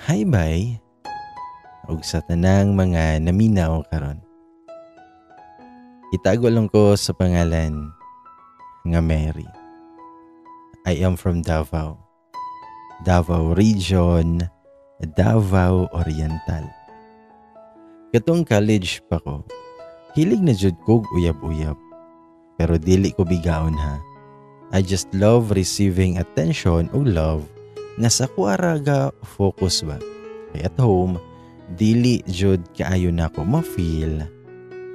Hi bye, ug sa tanang mga naminaw karon. Itago lang ko sa pangalan nga Mary. I am from Davao. Davao Region, Davao Oriental. Katong college pa ko, hilig na jud kog uyab-uyab. Pero dili ko bigaon ha. I just love receiving attention o love nga sa kuaraga focus ba. Kay at home, dili jud kaayo na ko ma-feel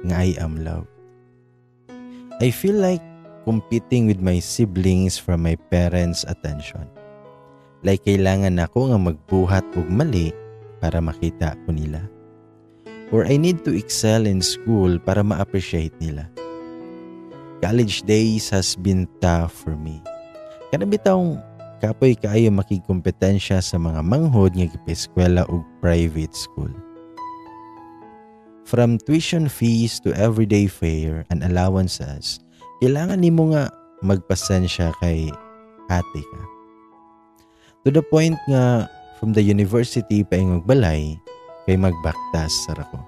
nga I am loved. I feel like competing with my siblings for my parents' attention. Like kailangan ako nga magbuhat og mali para makita ko nila. Or I need to excel in school para ma-appreciate nila. College days has been tough for me. Kana bitawng kapoy kaayo makigkompetensya sa mga manghod nga gipaeskwela og private school. From tuition fees to everyday fare and allowances, kailangan nimo nga magpasensya kay ate ka. To the point nga from the university paingog balay kay magbaktas sara ko.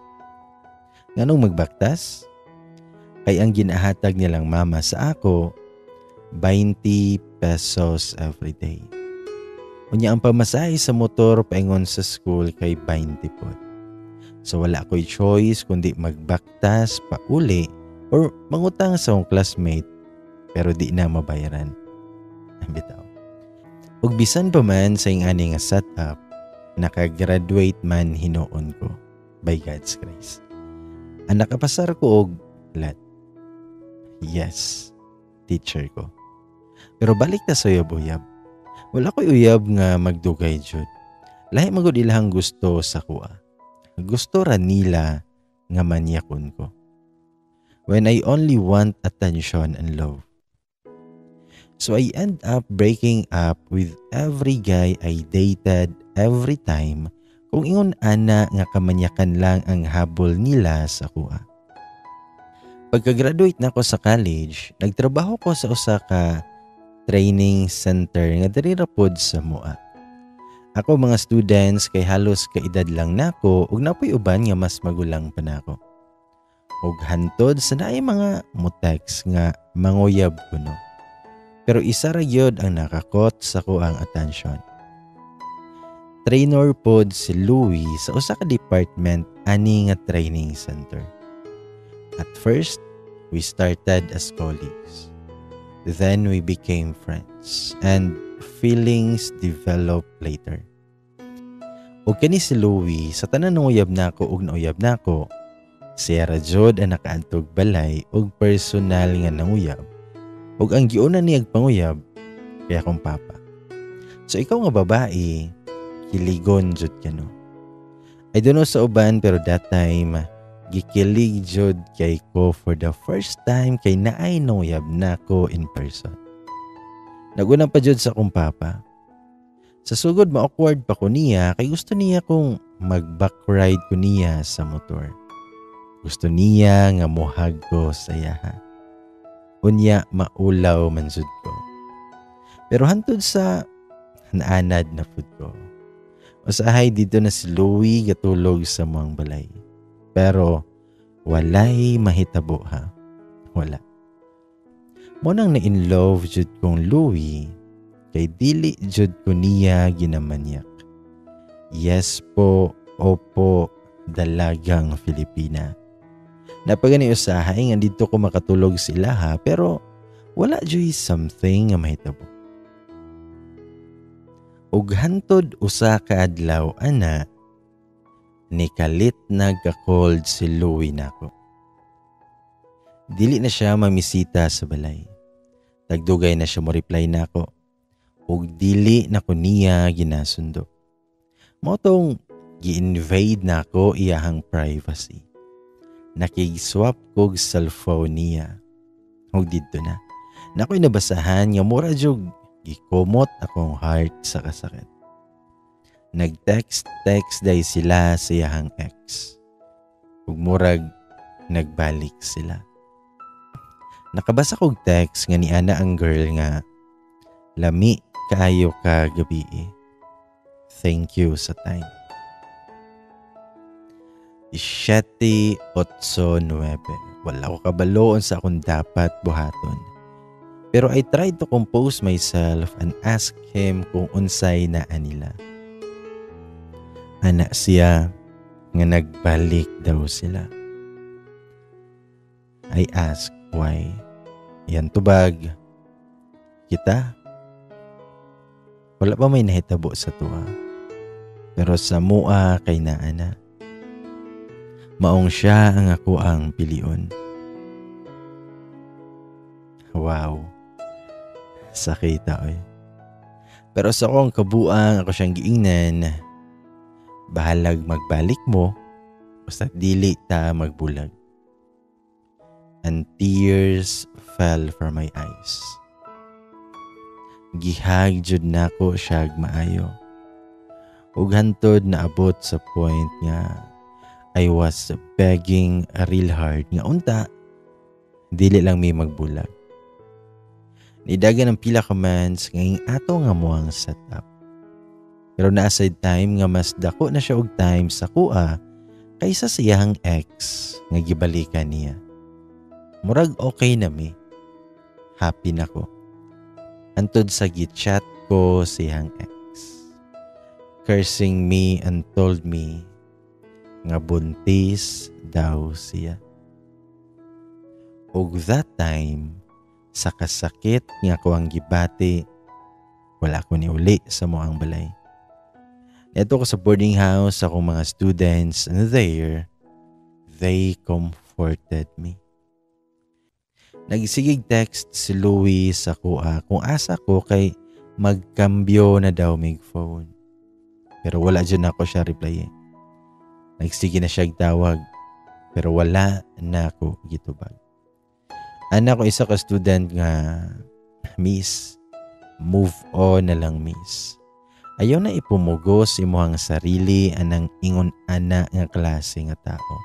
Nganong magbaktas? Kay ang ginahatag nilang mama sa ako 20 pesos every day. Unya ang pamasahe sa motor paingon sa school kay 20 po. So wala ko'y choice kundi magbaktas pa uli or mangutang sa akong classmate pero di na mabayaran. Bitaw. Ug bisan pa man sa ingani nga setup, nakagraduate man hinuon ko by God's grace. Ang nakapasar ko og lat. Yes, teacher ko. Pero balik ta sa uyab-uyab. Wala ko'y uyab nga magdugay jud. Lahi magud ilahang gusto sa kuha. Gusto ra nila nga manyakon ko. When I only want attention and love. So I end up breaking up with every guy I dated every time kung ingon ana nga kamanyakan lang ang habol nila sa kuha. Pagka-graduate na ako sa college, nagtrabaho ko sa usa ka training center nga diri ra pod sa Mua. Ako mga students kay halos kaedad lang nako ug napoy uban nga mas magulang pa nako. Ug hantod sa naay mga mutex nga manguyab kuno. Pero isa ra gyud ang nakakot sa kuang attention. Trainer pod si Louie sa usa ka department ani nga training center. At first, we started as colleagues. Then we became friends and feelings developed later. Og kani si Louie sa tanan ng uyab nako ug nauyab nako, siya ra jud ang nakaadtog balay og personal nga nanguyab. Ug ang giuna niya panguyab kay akong papa. So ikaw nga babae, kiligon jud kano. I don't know sa uban pero that time gikilig jud kay ko for the first time kay naay nanguyab nako in person. Naguna pa jud sa akong papa. Sa sugod ma-awkward pa ko niya kay gusto niya kong mag-back ride ko niya sa motor. Gusto niya nga mohag ko sa yaha. Unya maulaw man jud ko. Pero hantod sa naanad na food ko. Usahay dito na si Louie gatulog sa muang balay. Pero walay mahitabo ha. Wala. Mo nang na-in love jud kong Louie kay dili jud ko niya ginamanyak. Yes po, opo, dalagang Filipina. Napagani usahay nga dito ko makatulog sila ha pero wala jud something nga mahitabo. Ug hantod usa ka adlaw ana nikalit nagka-cold si Louie nako. Dili na siya mamisita sa balay. Tagdugay na siya mo reply nako. Ug dili na ko niya ginasundo. Mao tong gi-invade nako iyahang privacy. Nakig-swap kog cellphone niya. Ug didto na. Nakoy nabasahan nga mura jug gikomot akong heart sa kasakit. Nag-text day sila sa iyahang ex. Ug murag nagbalik sila. Nakabasa kog text nga ni ana ang girl nga lami kaayo ka gabi. Thank you sa time. 7:89. Wala ko kabaloon sa akong dapat buhaton. Pero I tried to compose myself and ask him kung unsay naa nila. Ana siya nga nagbalik daw sila. I asked why. Yan tubag. Kita? Wala pa may nahitabo sa tuwa. Pero sa mua kay naana. Maong siya ang ako ang pilion. Wow. Sakita oy. Pero sa akong kabuang ako siyang giingnan. Bahalag magbalik mo. Basta dili ta magbulag. And tears fell from my eyes. Gihag jud nako siya maayo. Ug hantod na abot sa point nga I was begging real hard nga unta dili lang may magbulag. Nidagan ang pila ka months ngayong ato nga mo ang setup. Pero na-aside time nga mas dako na siya og time sa kuha kaysa sa iyang ex nga gibalikan niya. Murag okay na mi. Happy na ko. Antod sa gichat ko sa iyang ex. Cursing me and told me nga buntis daw siya. Og that time, sa kasakit nga ko ang gibati, wala ko ni uli sa moang balay. Neto ko sa boarding house akong mga students and there, they comforted me. Nagsigig text si Louie sa kuha kung asa ko kay magkambyo na daw mig phone. Pero wala dyan ako siya reply. Nagsige na siya tawag pero wala na ako gitubag. Anak ko isa ka student nga, miss, move on na lang miss. Ayaw na ipumugos imuhang sarili anang ingon ana nga klase nga tao.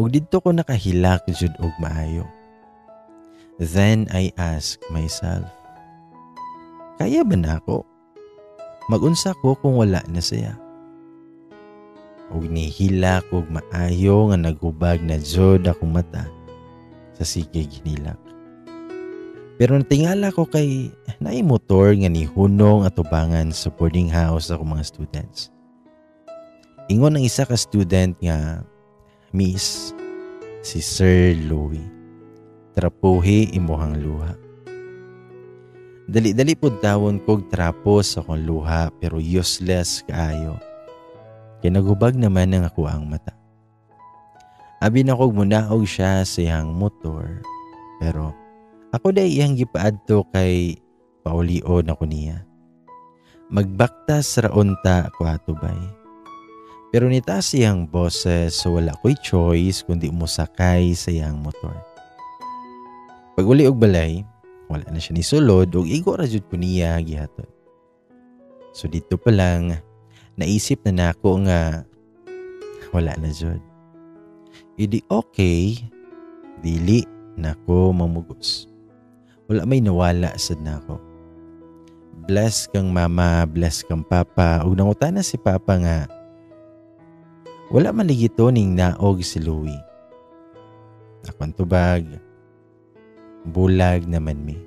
Ug didto ko nakahilak jud og maayo. Then I ask myself, kaya ba na ako? Magunsa ko kung wala na siya. Ug nihilak og maayo nga naghubag na jud akong mata sa sige ginilak. Pero natingala ko kay naay motor nga nihunong at tubangan sa boarding house ako mga students. Ingon ang isa ka student nga, Miss, si Sir Louie. Trapuhi imuhang luha. Dali-dali po tawon kog trapos sa akong luha pero useless kaayo. Kinagubag naman ng ako ang mata. Abi na kog munaog siya sa iyang motor. Pero ako day iyang gipaadto kay paulion ako niya. Magbaktas raunta ako atubay. Pero nitaas iyang boses so wala ko'y choice kundi musakay sa iyang motor. Pag uli og balay, wala na siya ni sulod og igo ra jud ko niya gihatod. So dito pa lang naisip na nako nga wala na jud. Idi okay, dili nako mamugos. Wala may nawala sad nako. Bless kang mama, bless kang papa. Ug nangutana si papa nga wala man ligito ning naog si Louie. Akong tubag, bulag naman mi.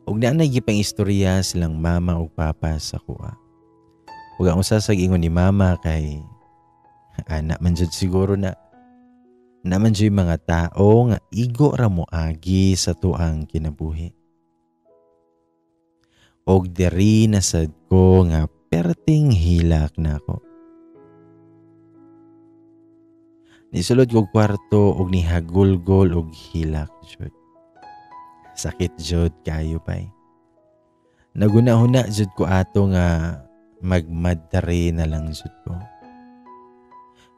Ug naanay gipang istorya silang mama ug papa sa kuha. Ug ang usa sa ingon ni mama kay anak man jud siguro na naman jud mga tao nga igo ra mo agi sa tuang kinabuhi. Og diri nasad ko nga perting hilak nako. Nisulod ko kwarto og nihagulgol og hilak jud. Sakit jud kayo pay. Naguna-huna jud ko ato nga magmadari na lang jud ko.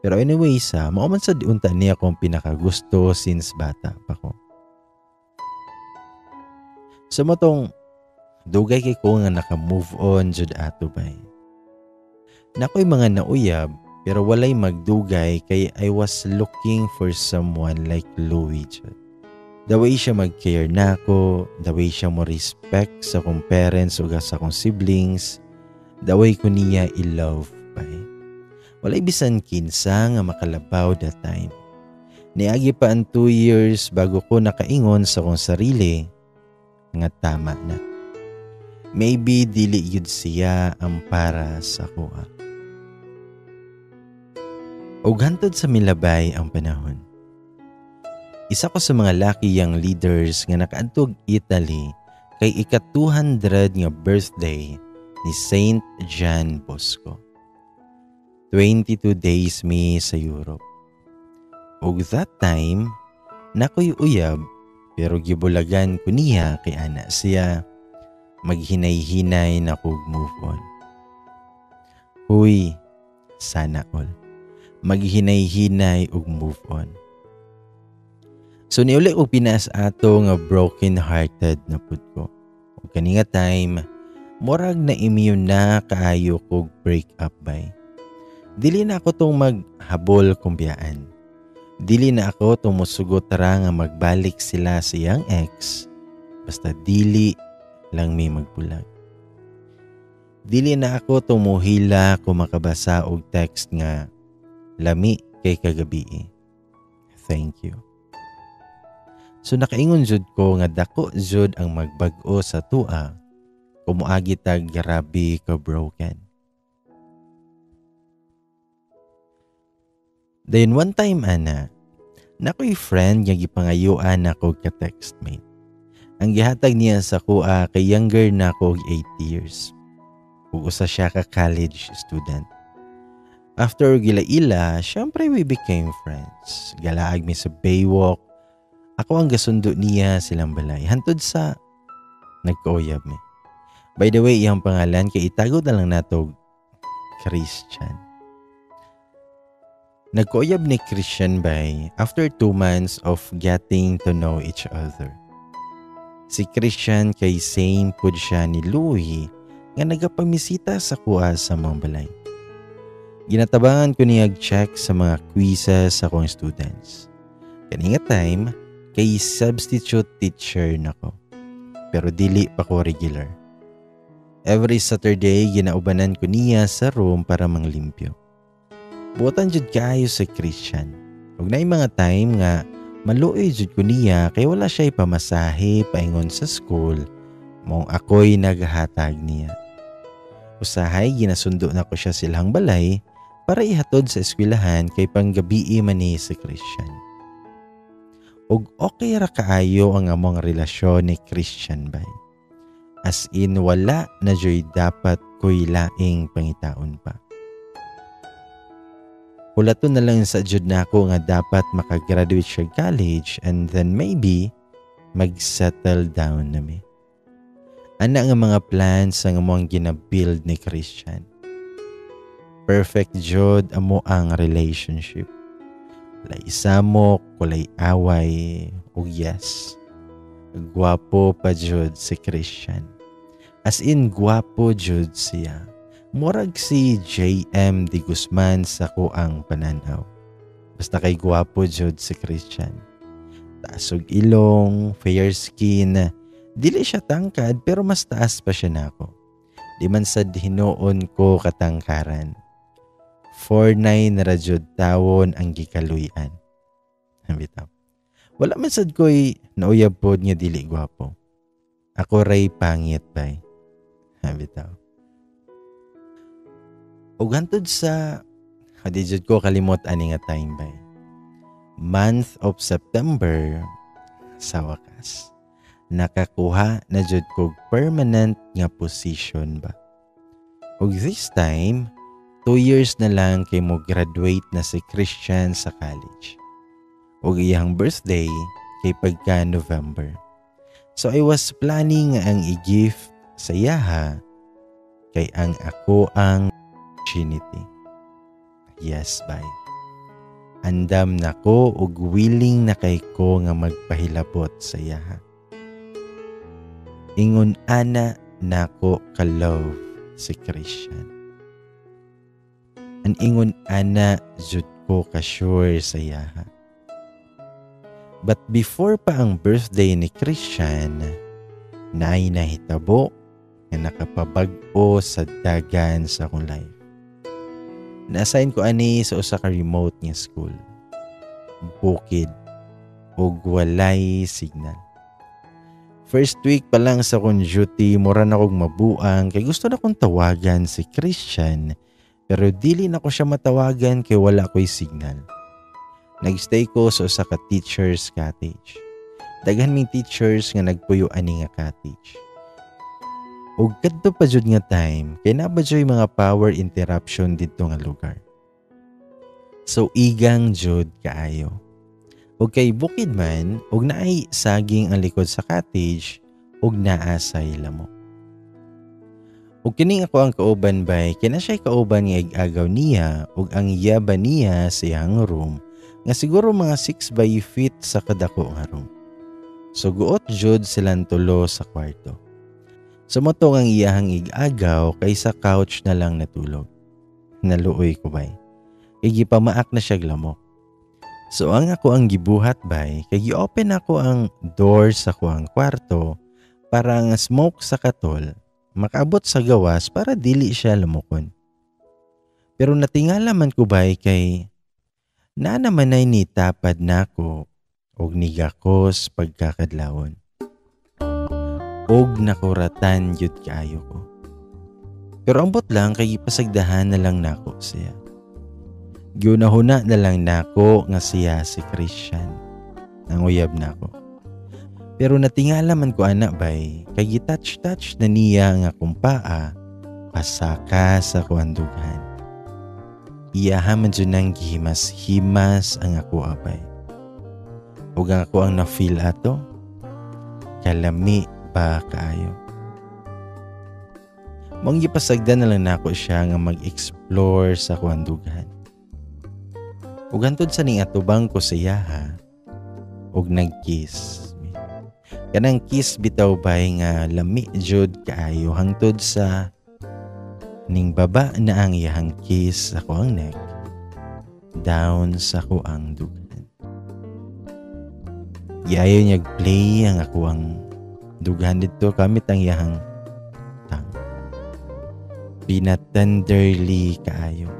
Pero anyway mao man sa diunta niya akong pinakagusto since bata pa ko. Sa motong dugay kay ko nga naka-move on jud ato bay. Nakoy mga nauyab pero walay magdugay kay I was looking for someone like Louie jud. The way siya mag-care nako, the way siya mo respect sa akong parents ug sa akong siblings, the way ko niya i-love bay. Walay bisan kinsa nga makalabaw that time. Niagi pa ang 2 years bago ko nakaingon sa akong sarili nga tama na. Maybe dili yun siya ang para sa kuha. O hantod sa milabay ang panahon. Isa ko sa mga lucky young leaders nga nakaadtog Italy kay ika-200 nga birthday ni Saint John Bosco. 22 days mi sa Europe. Og that time, nakoy uyab pero gibulagan ko niya kay ana siya maghinay-hinay na kog move on. Huy, sana all. Maghinay-hinay og move on. So niuli og pinas ato nga broken-hearted na pud ko. O kani nga time, murag na immune na kaayo kog break up bay. Dili na ako tong maghabol kung biyaan. Dili na ako tong musugot ra nga magbalik sila sa iyang ex. Basta dili lang may magbulag. Dili na ako tong muhila kung makabasa og text nga lami kay kagabi. Thank you. So nakaingon jud ko nga dako jud ang magbag-o sa tua kung moagi tag grabe ka broken. Then one time ana, nakoy friend nga gipangayuan ako ka textmate. Ang gihatag niya sa kuha kay younger na ako og 8 years. Ug usa siya ka college student. After gila-ila, syempre we became friends. Galaag mi sa Baywalk. Ako ang gasundo niya silang balay. Hantod sa nagkauyab mi. By the way, iyang pangalan kay itago na lang nato Christian. Nagkauyab ni Christian bay after 2 months of getting to know each other. Si Christian kay same pud siya ni Louie nga nagapamisita sa kuha sa mga balay. Ginatabangan ko niya check sa mga quizzes sa akong students. Kani nga time, kay substitute teacher nako. Pero dili pa ko regular. Every Saturday, ginaubanan ko niya sa room para manglimpyo. Buotan jud kaayo sa Christian. Ug naay mga time nga maluoy jud ko niya kay wala siya ipamasahe paingon sa school. Mong ako'y naghatag niya. Usahay, ginasundo na ko siya silang balay para ihatod sa eskwelahan kay panggabii man ni si Christian. Og okay ra kaayo ang among relasyon ni Christian bay. As in wala na joy dapat ko'y laing pangitaon pa. Hulaton na lang sa jud nako nga dapat makagraduate siya college and then maybe mag-settle down na mi. Ana nga mga plans ang among ginabuild ni Christian. Perfect jud amo ang relationship. Walay isamok, walay away, ug yes. Gwapo pa jud si Christian. As in gwapo jud siya. Murag si J.M. de Guzman sa kuang pananaw. Basta kay gwapo jud si Christian. Taas og ilong, fair skin. Dili siya tangkad pero mas taas pa siya nako. Di man sad hinuon ko katangkaran. 4'9" ra jud tawon ang gikaluy-an. Bitaw. Wala man sad ko'y nauyab pod nga dili gwapo. Ako ray pangit bay. Bitaw. Ug hantod sa di jud ko kalimot ani nga time bay. Month of September sa wakas. Nakakuha na jud kog permanent nga position ba. Ug this time 2 years na lang kay mo graduate na si Christian sa college. Ug iyang birthday kay pagka November. So I was planning ang i-gift sa iyaha kay ang ako ang opportunity. Yes, bye. Andam na ko ug willing na kay ko nga magpahilabot sa iyaha. Ingon ana nako ka-love si Christian. An ingon ana jud ko ka-sure sa iyaha. But before pa ang birthday ni Christian, naay nahitabo nga nakapabag-o sa dagan sa akong life. Na-assign ko ani sa usa ka remote nga school. Bukid ug walay signal. First week pa lang sa akong duty, mura na kong mabuang kay gusto na kong tawagan si Christian pero dili na ko siya matawagan kay wala ko'y signal. Nagstay ko sa usa ka teacher's cottage. Daghan ming teachers nga nagpuyo ani nga cottage. Ug kadto pa jud nga time, kay nabadyoy mga power interruption didto nga lugar. So igang jud kaayo. Ug kay bukid man, ug naay saging ang likod sa cottage, ug naa say lamok. Ug kining ako ang kauban bay, kina siya'y kauban nga ig-agaw niya, ug ang yaba niya sa iyang room, nga siguro mga 6 by feet sa kadako nga room. So guot jud silang tulo sa kwarto. Sumotong ang iyahang ig-agaw kaysa couch na lang natulog. Naluoy ko bay. Kay gipamaak na siya lamok. So ang ako ang gibuhat bay, kay gi-open ako ang door sa kuang kwarto para ang smoke sa katol makaabot sa gawas para dili siya lamokon. Pero natingala man ko bay kay na naman ay nitapad na ko og nigakos pagkakadlawon. Og nakuratan yun kaayo ko. Pero ambot lang kay ipasagdahan na lang nako siya. Gyunahuna na lang nako nga siya si Christian. Nanguyab nako. Pero natingala man ko anak bay, kay gitouch-touch na niya nga kumpaa pasaka sa kuandughan. Iyaha man dyan nang gihimas-himas ang ako abay. Ug ang ako ang na-feel ato, kalami ba kaayo. Mong gipasagdan na lang nako siya nga mag-explore sa kuandughan. Ug hantod sa ning atubang ko sa iyaha, ug nag-kiss. Kanang kiss bitaw bay nga lami jud kaayo hangtod sa ning baba na ang iyang kiss sa kuang neck down sa kuang dugan. Iayo niyag play ang akuang dugan dito kamit ang iyang tongue. Pinatenderly kaayo.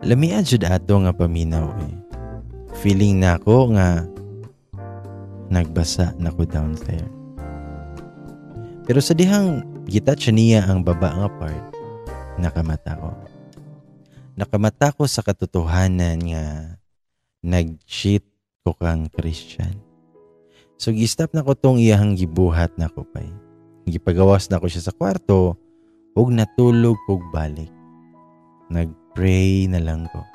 Lami jud ato nga paminaw eh. Feeling na ako nga nagbasa na ko down there. Pero sa dihang gitouch niya ang baba nga part, nakamata ko. Nakamata ko sa katotohanan nga nag-cheat ko kang Christian. So gistap na ko tong iyahang gibuhat na ko pay. Gipagawas na ko siya sa kwarto ug natulog kog balik. Nagpray na lang ko,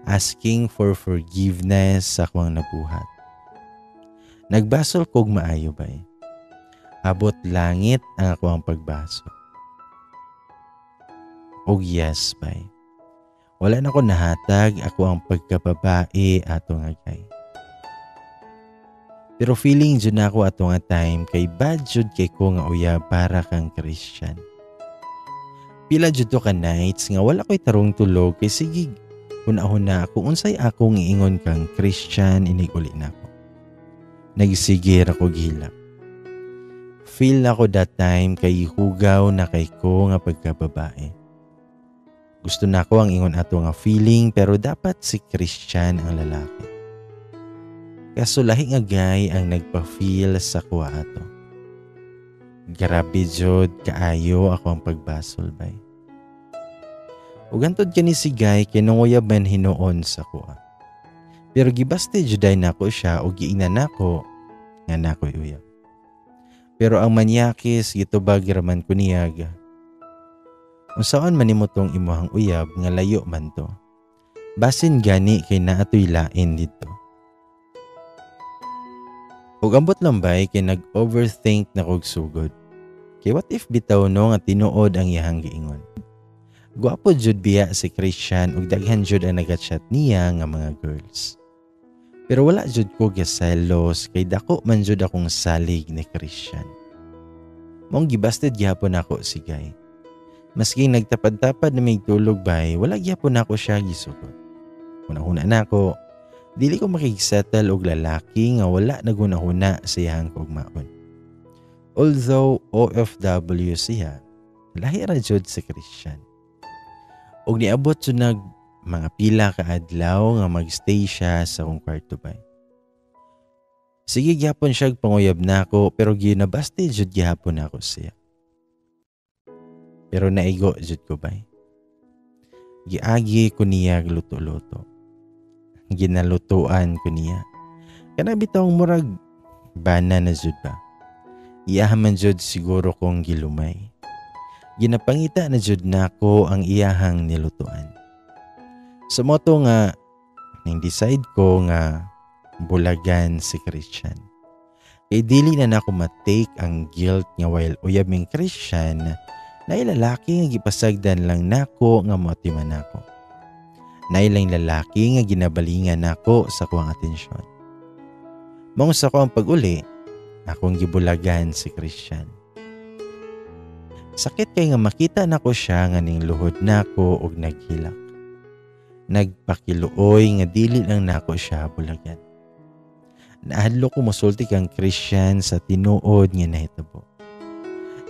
asking for forgiveness sa akong nabuhat. Nagbasol kog maayo bay. Abot langit ang ako ang pagbaso. Og yes bay. Wala na ko nahatag ako ang pagkababae ato nga kay. Pero feeling jud na ako ato nga time kay bad jud kay ko nga uya para kang Christian. Pila jud to ka nights nga wala ko'y tarong tulog kay sigig. Una-una kung unsay akong iingon kang Christian inig uli na ako. Nagsigir ako gilak. Feel ako that time kay hugaw na kay ko nga pagkababae. Gusto na ko ang ingon ato nga feeling pero dapat si Christian ang lalaki. Kaso lahi nga gay ang nagpa-feel sa kuha ato. Grabe jud kaayo ako ang pagbasol bay. Ug antod kani si gay kinunguyab man hinuon sa kuha. Pero gibaste juday nako siya o giingnan nako nga nako'y uyab. Pero ang manyakis gitubag raman ko niyaga. Unsaon man nimo tong imuhang uyab nga layo man to. Basin gani kay naatoy lain dito. Ug ambot lang bay kay nag-overthink na kog sugod. Kay what if bitaw no nga tinuod ang iyang giingon. Guwapo jud biya si Christian ug daghan jud ang naga-chat niya nga mga girls. Pero wala jud ko gaselos kay dako man jud akong salig ni Christian. Mong gibasted gyapon ako si Guy. Maski nagtapad-tapad na may tulog bay, wala gyapon ako siya gisugot. Una-una na ako, Dili ko makigsettle og lalaki nga wala nagunahuna sa iyang kugmaon. Although OFW siya, lahi ra jud sa Christian. Og niabot jud nag mga pila ka adlaw nga magstay siya sa akong kwarto bay. Sige gyapon siya panguyab nako pero ginabasti jud gyapon ako siya. Pero naigo jud ko bay. Giagi ko niya luto-luto. Ginalutuan ko niya. Kana bitawng murag bana na jud ba. Iyahaman jud siguro kong gilumay. Ginapangita na jud nako ang iyahang nilutuan. Sa moto nga ning decide ko nga bulagan si Christian. Kay dili na nako matake ang guilt nga while uyab ming Christian na lalaki nga gipasagdan lang nako nga motiman nako. Nailang lalaki nga ginabalingan nako sa kuang atensyon. Mong sa ko ang pag-uli, akong gibulagan si Christian. Sakit kay nga makita nako siya nga ning luhod nako og naghilak. Nagpakiluoy nga dili lang nako siya bulagan. Naadlo ko mosulti kang Christian sa tinuod nga nahitabo.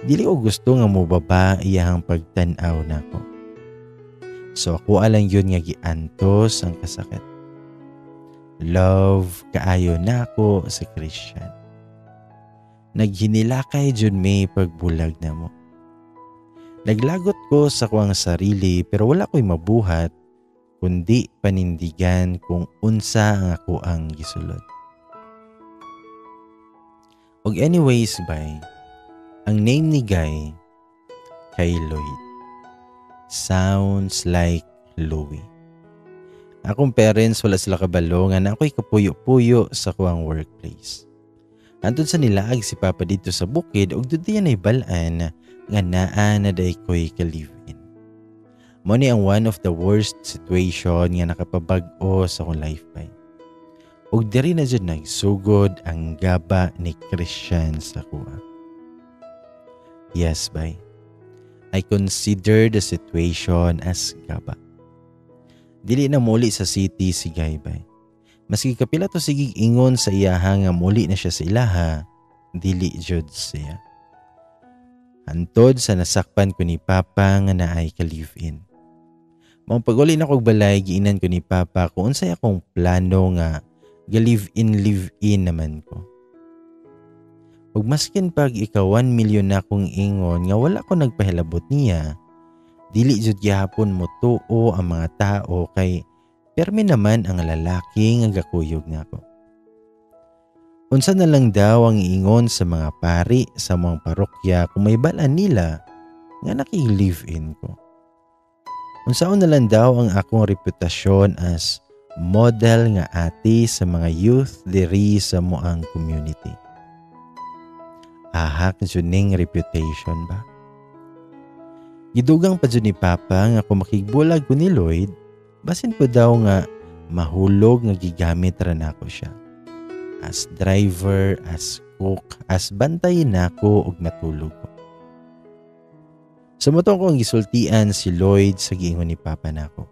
Dili ko gusto nga mobaba iyang pagtan-aw nako. So ako alang yun nga giantos ang kasakit. Love kaayo nako sa Christian. Naghinilakay jud may pagbulag na mo. Naglagot ko sa kuang sarili pero wala ko'y mabuhat kundi panindigan kung unsa ang ako ang gisulod. Og anyways bay, ang name ni Guy kay Lloyd. Sounds like Louie. Akong parents wala sila kabalo nga na ako'y kapuyo-puyo sa kuang workplace. Antod sa nilaag si Papa dito sa bukid og dudiyan ay balaan nga naa na day ko'y ka-live-in. Mo ni ang one of the worst situation nga nakapabag-o sa akong life bay. Og diri na jud nagsugod ang gaba ni Christian sa kuha. Yes bay. I consider the situation as gaba. Dili na muli sa city si Guy bay. Maski kapila to sigig ingon sa iyaha nga muli na siya sa ilaha, dili jud siya. Hantod sa nasakpan ko ni Papa nga naay ka-live-in. Maong pag-uli na kog balay, giinan ko ni Papa kung unsay akong plano nga ga-live-in naman ko. Ug maskin pag ikaw 1 million na akong ingon nga wala ko nagpahilabot niya, dili jud gyapon mo tuo ang mga tao kay permi naman ang lalaki nga gakuyog nako. Unsa na lang daw ang ingon sa mga pari sa mga parokya kung may balaan nila nga naki-live-in ko. Unsaon na lang daw ang akong reputasyon as model nga ati sa mga youth diri sa moang community. Ahak jud ning reputation ba? Gidugang pa jud ni Papa nga kung makigbulag ko ni Lloyd, basin ko daw nga mahulog nga gigamit ra nako siya. As driver, as cook, as bantayin nako og matulog ko. Sumutong ko ang gisultian si Lloyd sa giingon ni Papa nako.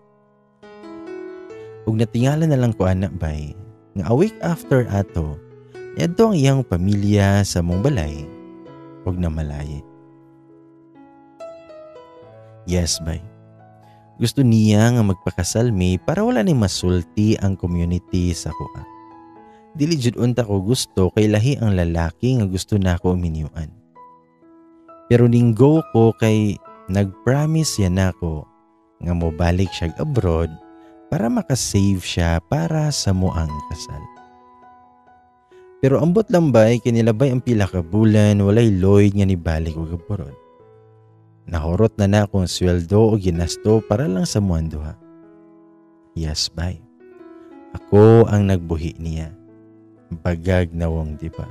Ug natingala na lang ko anak bay, nga a week after ato, niadto ang iyang pamilya sa mong balay ug namalaye. Yes bay. Gusto niya nga magpakasal mi para wala ni masulti ang community sa kuha. Dili jud unta ko gusto kay lahi ang lalaki nga gusto nako uminyuan. Pero ninggo ko kay nagpromise yan nako nga mobalik siya abroad para makasave siya para sa moang kasal. Pero ambot lang bay kinilabay ang pila ka bulan walay Lloyd nga nibalik og abroad. Nahurot na akong sweldo o ginasto para lang sa muan duha. Yes, bay. Ako ang nagbuhi niya. Bagag nawong di ba?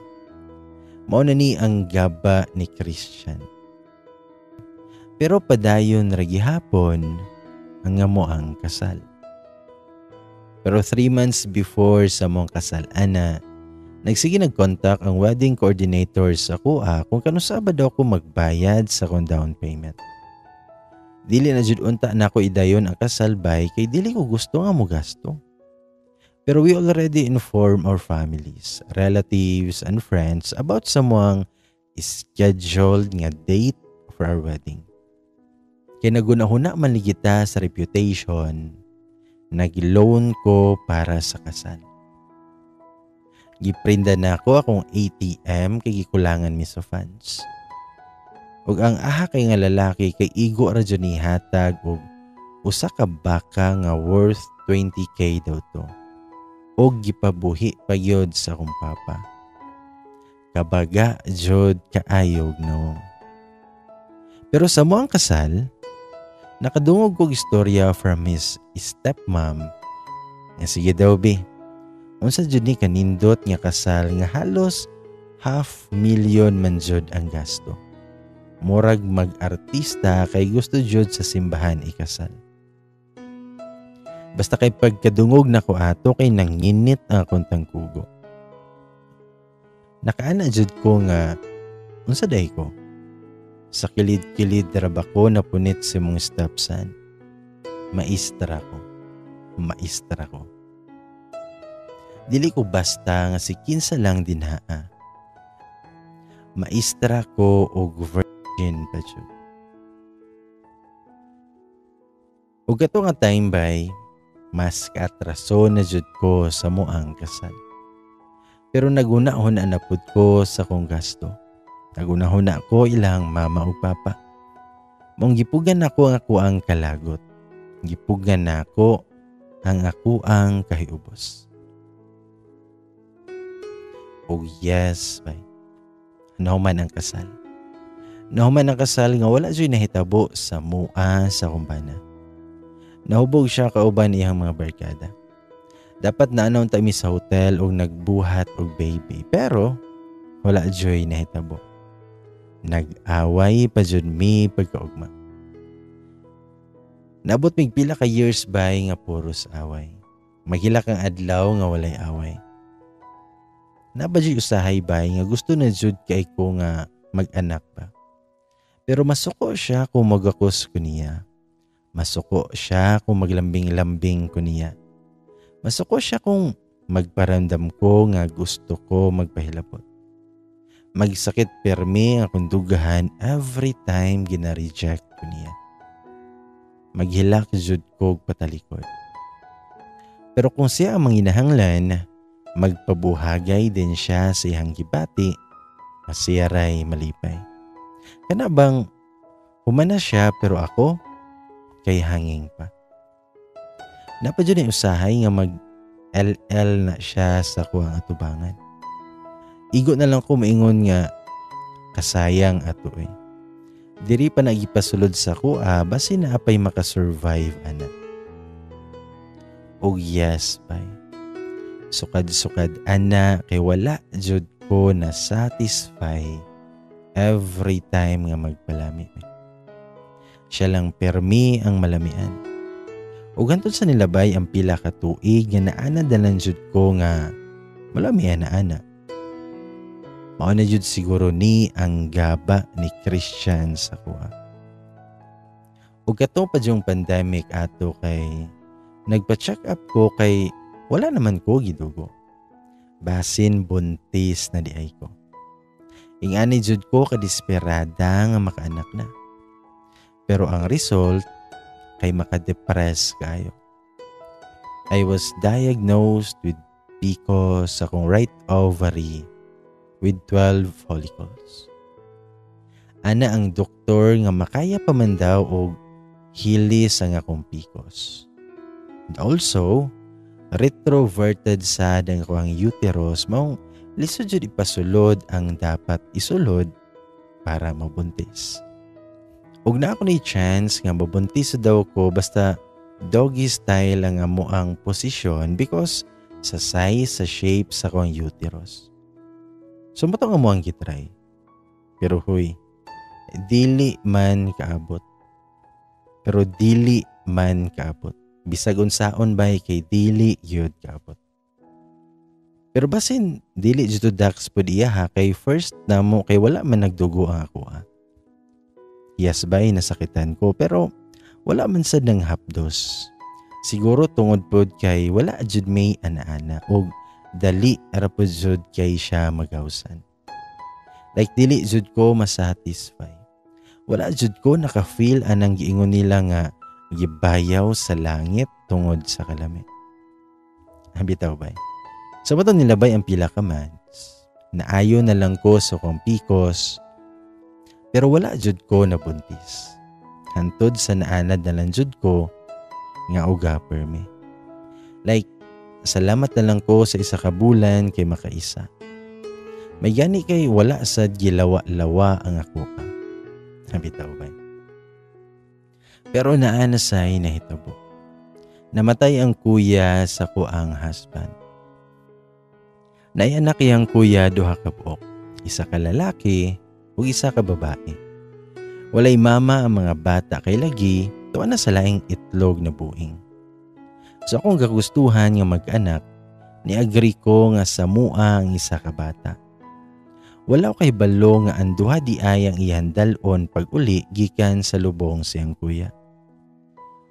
Mao na ni ang gaba ni Christian. Pero padayon ra gihapon ang amo ang kasal. Pero 3 months before sa mong kasal ana, nagsige nag-contact ang wedding coordinator sa kuha kung kanusa ba daw ko magbayad sa kong down payment. Dili na jud unta na ko idayon ang kasal bay kay dili ko gusto nga mo gasto. Pero we already inform our families, relatives, and friends about samang scheduled nga date for our wedding. Kaya nagunahuna man ligita sa reputation, nag-loan ko para sa kasal. Giprinda na ako akong ATM kay gikulangan mi sa funds. Ug ang aha kay nga lalaki kay igo ra jud ni hatag og usa ka baka nga worth 20k daw to. Og gipabuhi pa gyud sa akong papa. Kabaga jud kaayog no. Pero sa moang kasal, nakadungog kog istorya from his stepmom. Nga sige daw be. Unsa jud ni kanindot nga kasal nga halos 500,000 man jud ang gasto. Murag mag-artista kay gusto jud sa simbahan ikasal. Basta kay pagkadungog na ko ato kay nanginit ang akong tangkugo. Nakaana jud ko nga unsa day ko. Sa kilid-kilid raba ko napunit si mong stepson. Maestra ko. Dili ko basta nga si kinsa lang dinhaa. Maestra ko og virgin pa jud. Ug ato nga time bay, mas kaatraso na jud ko sa moang kasal. Pero naguna-huna na pud ko sa kong gasto. Naguna-huna ko ilang mama ug papa. Mong gipugan ako ang ako ang kalagot. Gipugan nako ang ako ang kahiubos. Oh yes, bay. Nahuman ang kasal. Nahuman ang kasal nga wala dyo'y nahitabo sa mua sa kumbana. Nahubog siya kauban iyang mga barkada. Dapat na anaw tami sa hotel o nagbuhat og baby. Pero wala dyo'y nahitabo. Nag-away pa dyan mi pagkaugma. Naabot mig pila ka years bay nga puros away. Magila kang adlaw nga walay away. Nabadyo usahay bay nga gusto na jud kay ko nga mag-anak ba. Pero masuko siya kung magakos ko niya. Masuko siya kung maglambing-lambing ko niya. Masuko siya kung magparamdam ko nga gusto ko magpahilabot. Magsakit permi ang akong dugahan every time gina-reject ko niya. Maghilak jud ko patalikod. Pero kung siya ang manginahanglan, magpabuhagay din siya sa iyang gibati, masiyaray malipay. Kana bang humana siya pero ako kay hanging pa. Napadyo na usahay nga mag-LL na siya sa kuwang atubangan. Igo na lang ko maingon nga kasayang ato eh. Diri pa nagipasulod sa kuha basin na apay makasurvive anak. Og yes bay. Sukad-sukad ana kay wala jud ko na satisfy every time nga magpalami. Siya lang permi ang malamian. Ug hantod sa nilabay ang pila ka tuig nga naana dalan jud ko nga malamian na ana. Mao na jud siguro ni ang gaba ni Christian sa kuha. Ug kato pa yung pandemic ato kay nagpa-check up ko kay wala naman ko gidugo. Basin buntis na di ay ko. Ingani jud ko kadesperada nga makaanak na. Pero ang result kay makadepress kayo. I was diagnosed with PCOS sa akong right ovary with 12 follicles. Ana ang doktor nga makaya pa man daw og hilis ang akong PCOS. And also, retroverted sad ang akong uterus maong lisod jud ipasulod ang dapat isulod para mabuntis. Ug na ako ni chance nga mabuntis daw ko basta doggy style ang amo ang posisyon because sa size, sa shape sa akong uterus. So matong amo ang gitry. Pero huy, dili man kaabot. Pero dili man kaabot. Bisag unsaon bay kay dili gyud kaabot. Pero basin dili jud dax pud iya ha kay first namo kay wala man nagdugo ang ako ha. Yes bay nasakitan ko pero wala man sad ng hapdos. Siguro tungod pod kay wala jud may ana-ana og dali ra pod jud kay siya magawsan. Like dili jud ko masatisfy. Wala jud ko naka-feel anang giingon nila nga gibayaw sa langit tungod sa kalamit. Bitaw bay. Sa bato nilabay ang pila ka months. Naayo na lang ko sa kong pikos. Pero wala jud ko nabuntis. Hantod sa naanad na lang jud ko nga uga permi. Like, salamat na lang ko sa isa ka bulan kay makaisa. May gani kay wala sad gilawa-lawa ang ako ka. Bitaw bay. Pero naanasay nahitabo. Namatay ang kuya sa kuang husband. Naianak iyang kuya duha ka buok. Isa ka lalaki ug isa ka babae. Walay mama ang mga bata kay lagi tuwa na sa laing itlog na buing. So akong gagustuhan nga mag-anak, ni-agree ko nga sa mua ang isa ka bata. Wala kay balo nga ang duha di ay ang ihandalon pag uli gikan sa lubong siyang kuya.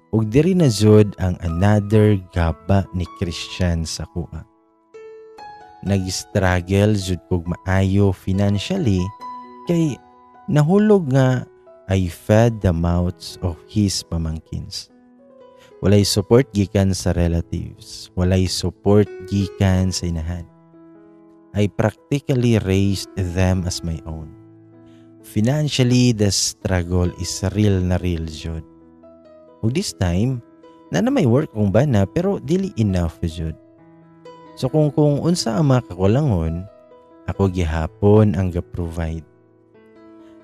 Ug diri na jud ang another gaba ni Christian sa kuha. Nag-struggle jud kog maayo financially kay nahulog nga I fed the mouths of his pamangkins. Walay support gikan sa relatives, walay support gikan sa inahan. I practically raised them as my own. Financially, the struggle is real na real jud. Ug this time, na may work kong bana pero dili enough jud. So kung unsa ang makakulangon, ako gihapon ang ga-provide.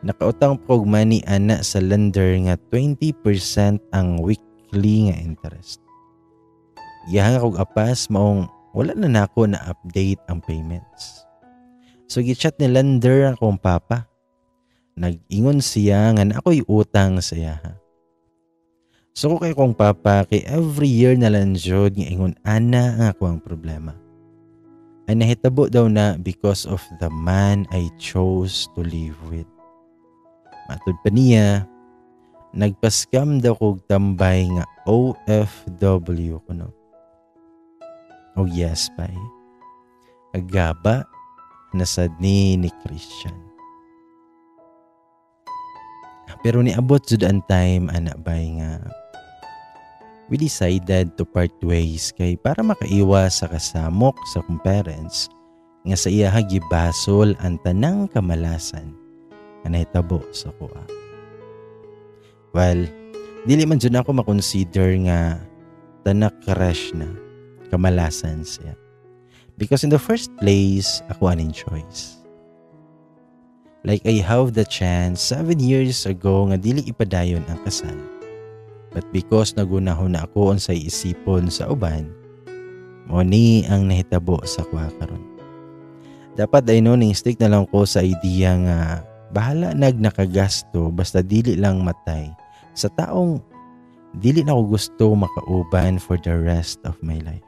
Nakautang po money ana sa lender nga 20% ang weekly nga interest. Gihanga kog apas maong wala na nako na update ang payments. So gichat ni lender akong papa. Nag-ingon siya nga na ako'y utang sa yaha. So ko kay kong papa kay every year na lang jud nga ingon ana ang akong problema. Ay nahitabo daw na because of the man I chose to live with. Matud pa niya, nagpa-scam daw kog tambay nga OFW ko no. Oh yes, pay. Agaba nasad ni Christian. Pero niabot jud ang time anak bay nga we decided to part ways kay para makaiwas sa kasamok sa kong parents nga sa iya gibasol ang tanang kamalasan nga nahitabo sa kuha. Well, dili man jud ako makonsider nga tanak crush na kamalasan siya. Because in the first place, ako aning choice. Like I have the chance 7 years ago nga dili ipadayon ang kasal. But because nagunahon na ako unsay isipon sa uban, mo ni ang nahitabo sa kuha karon. Dapat ay ning stick na lang ko sa idea nga bahala nakagasto basta dili lang matay sa taong dili na ko gusto makauban for the rest of my life.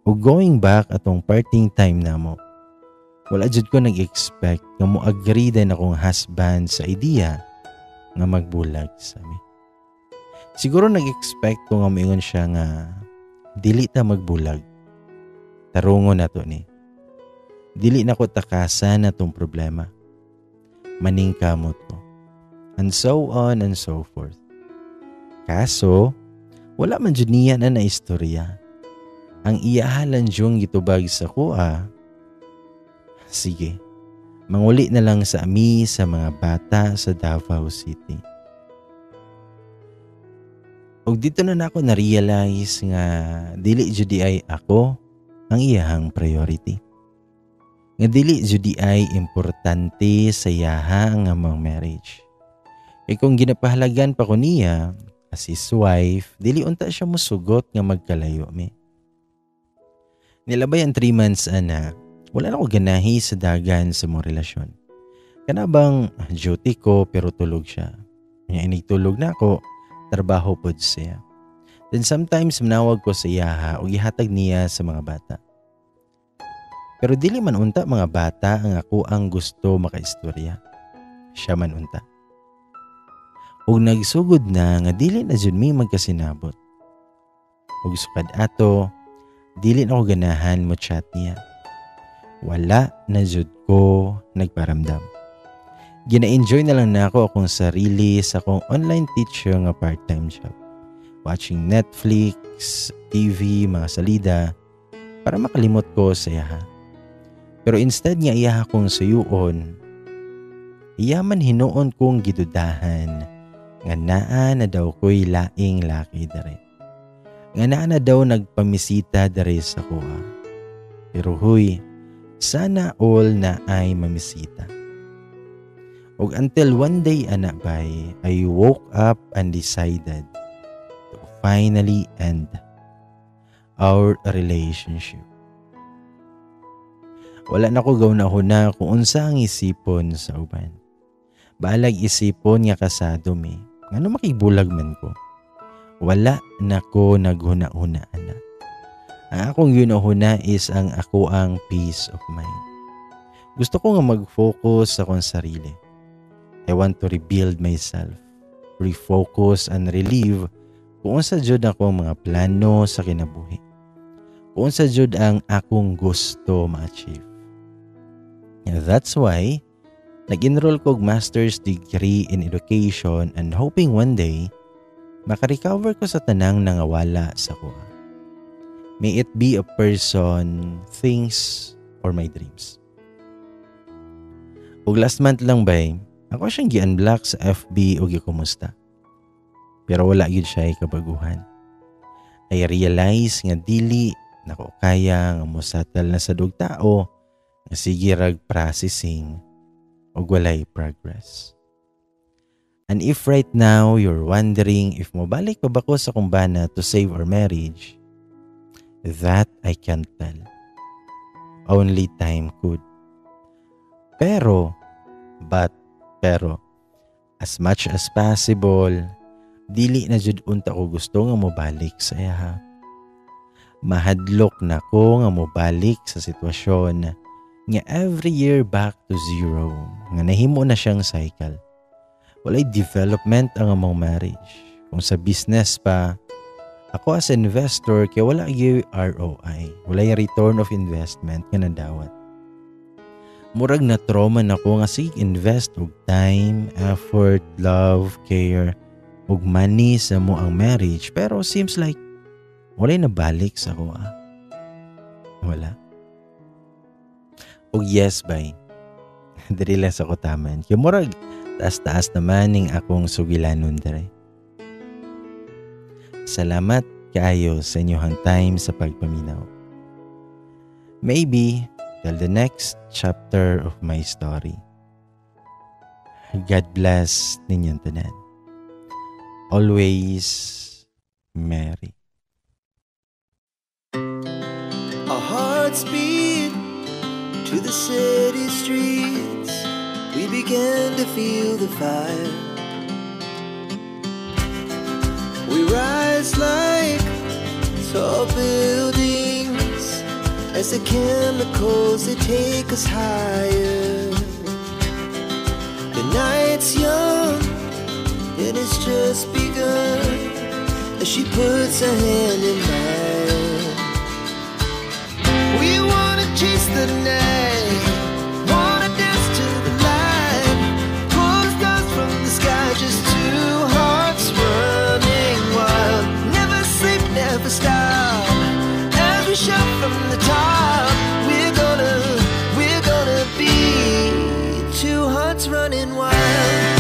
O going back atong parting time na mo, wala jud ko nag-expect nga mo agree din akong husband sa idea nga magbulag sa amin. Siguro nag-expect ko nga moingon siya nga dili ta magbulag. Tarungon na to ni. Dili na ko takasan na tong problema. Maningkamot ko. And so on and so forth. Kaso, wala man jud niya na istorya. Ang iyahalan jung gitubag sa kuha, sige, manguli na lang sa ami sa mga bata sa Davao City. Og dito na ako na-realize nga dili judi ay ako ang iyahang priority. Nga dili judi ay importante sa iyaha nga mga marriage. E kung ginapahalagan pa ko niya as his wife, dili unta siya musugot nga magkalayo mi. Nilabay ang 3 months ana, wala na ko ganahi sa dagan sa mong relasyon. Kanabang duty ko pero tulog siya. Kanya inigtulog na ako, trabaho pod siya. Then sometimes manawag ko sa iyaha o ihatag niya sa mga bata. Pero dili man unta mga bata ang ako ang gusto makaistorya. Siya man unta. O nagsugod na nga dili na jud mi magkasinabot. ug sukad ato, dili na ko ganahan mo chat niya. Wala na jud ko nagparamdam. Gina-enjoy na lang na ako akong sarili sa akong online teacher nga part-time job. Watching Netflix, TV, mga salida, para makalimot ko sa iyaha. Pero instead nga iyaha kong suyuon, iyaman hinuon kong gidudahan nga naa na daw ko'y laing laki dere. Nga naa na daw nagpamisita dere sa kuha. Pero huy, sana all na ay mamisita. Og until one day anak bay, I woke up and decided to finally end our relationship. Wala na ko gaw-na kung unsa ang isipon sa uban. Balag isipon nga kasado mi. Ngano makibulag man ko. Wala na ko naghuna-huna na. Ang akong ginahuna is ang ako ang peace of mind. Gusto ko nga mag-focus sa akong sarili. I want to rebuild myself, refocus and relieve kung sa jud akong mga plano sa kinabuhi. Kung sa jud ang akong gusto ma-achieve. That's why, nag-enroll ko master's degree in education and hoping one day, makarecover ko sa tanang nangawala sa kuha. May it be a person, things, or my dreams. Ug last month lang bay, ako siyang gi-unblock sa FB o gi-kumusta. Pero wala yun siya ay kabaguhan. I realize nga dili na ko kaya nga musatal na sa dugtao nga sige rag processing o walay progress. And if right now you're wondering if mobalik pa ba ko sa kumbana to save our marriage, that I can't tell. Only time could. Pero, as much as possible, dili na jud unta ko gusto nga mobalik sa iya. Mahadlok na ko nga mobalik sa sitwasyon nga every year back to zero, nga nahimo na siyang cycle. Walay development ang among marriage. Kung sa business pa, ako as investor kaya wala yung ROI, wala yung return of investment nga nadawat. Murag na trauma na ko nga sige invest og time, effort, love, care, og money sa mo ang marriage, pero seems like wala na balik sa ko. Wala. Og yes bay, diri lang sa kutaman. Kaya murag taas-taas naman ning akong sugilanon dere. Salamat kaayo sa inyong time sa pagpaminaw. Maybe till the next chapter of my story. God bless ninyong tanan. Always, Mary. Our hearts beat to the city streets. We began to feel the fire. We rise like tall buildings as the chemicals they take us higher. The night's young and it's just begun as she puts her hand in mine. We wanna chase the night, wanna dance to the light, pull the stars from the sky, just two hearts running wild. Never sleep, never stop, as we shout from the top. We're gonna be two hearts running wild.